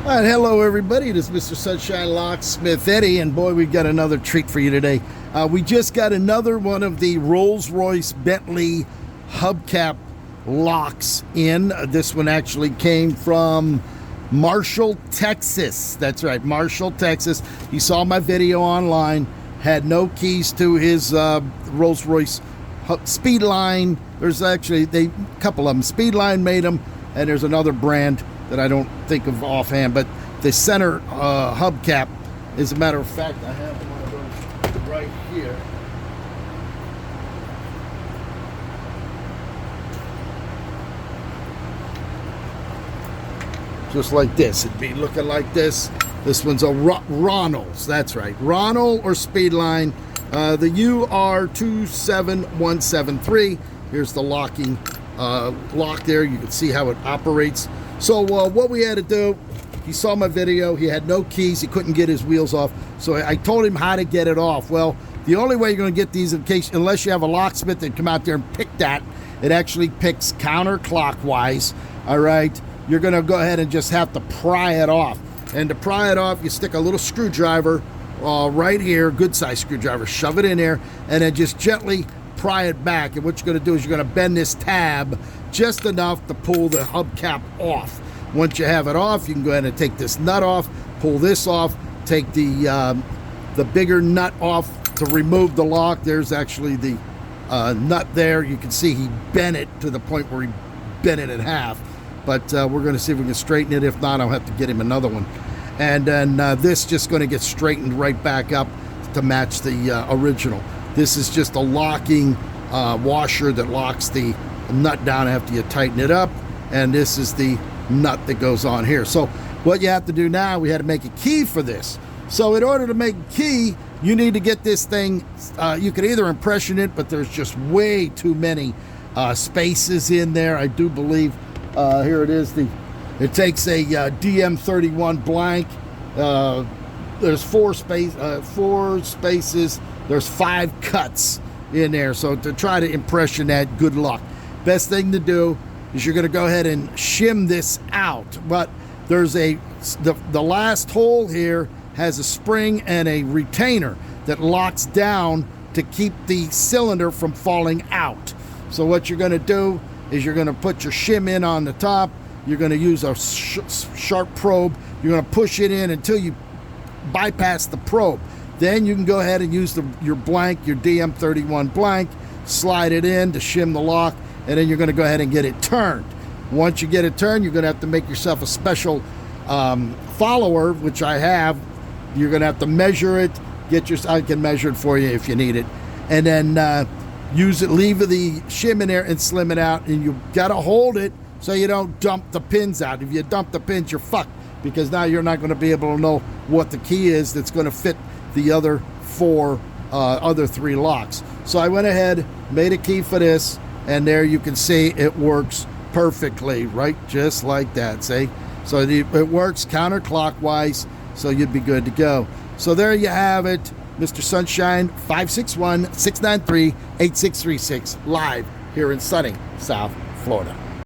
All right, hello everybody. This is Mr. Sunshine Locksmith Eddy, and boy, we've got another treat for you today. We just got another one of the Royce Bentley hubcap locks in. This one actually came from Marshall, Texas. That's right, Marshall, Texas. You saw my video online. Had no keys to his Rolls-Royce Speedline. There's actually a couple of them. Speedline made them, and there's another brand that I don't think of offhand, but the center hubcap, as a matter of fact, I have one of those right here. Just like this. It'd be looking like this. This one's a Ronald's. That's right, Ronald or Speedline. The UR27173. Here's the locking lock there. You can see how it operates. So what we had to do, he saw my video, he had no keys, he couldn't get his wheels off, so I told him how to get it off. Well, the only way you're going to get these, in case, unless you have a locksmith that come out there and pick that, it actually picks counterclockwise. All right, you're going to go ahead and just have to pry it off. And to pry it off, you stick a little screwdriver right here, good size screwdriver, shove it in there, and then just gently pry it back. And what you're going to do is you're going to bend this tab just enough to pull the hubcap off. Once you have it off, you can go ahead and take this nut off, pull this off, take the bigger nut off to remove the lock. There's actually the nut there. You can see he bent it to the point where he bent it in half. But we're going to see if we can straighten it. If not, I'll have to get him another one. And then this just going to get straightened right back up to match the original. This is just a locking washer that locks the nut down after you tighten it up, and this is the nut that goes on here. So what you have to do now, we had to make a key for this. So in order to make a key, you need to get this thing, you can either impression it, but there's just way too many spaces in there. I do believe here it is, it takes a DM31 blank. There's four spaces, there's 5 cuts in there. So to try to impression that, good luck. Best thing to do is you're going to go ahead and shim this out. But there's the last hole here has a spring and a retainer that locks down to keep the cylinder from falling out. So what you're going to do is you're going to put your shim in on the top. You're going to use a sharp probe. You're going to push it in until you bypass the probe. Then you can go ahead and use your blank, your DM31 blank, slide it in to shim the lock, and then you're going to go ahead and get it turned. Once you get it turned, you're going to have to make yourself a special follower, which I have. You're going to have to measure it. I can measure it for you if you need it. And then use it, leave the shim in there and slim it out. And you got to hold it so you don't dump the pins out. If you dump the pins, you're fucked, because now you're not going to be able to know what the key is that's going to fit the other 3 locks. So I went ahead, made a key for this, and there you can see it works perfectly, right? Just like that, see? So it works counterclockwise, so you'd be good to go. So there you have it, Mr. Sunshine, 561-693-8636, live here in sunny South Florida.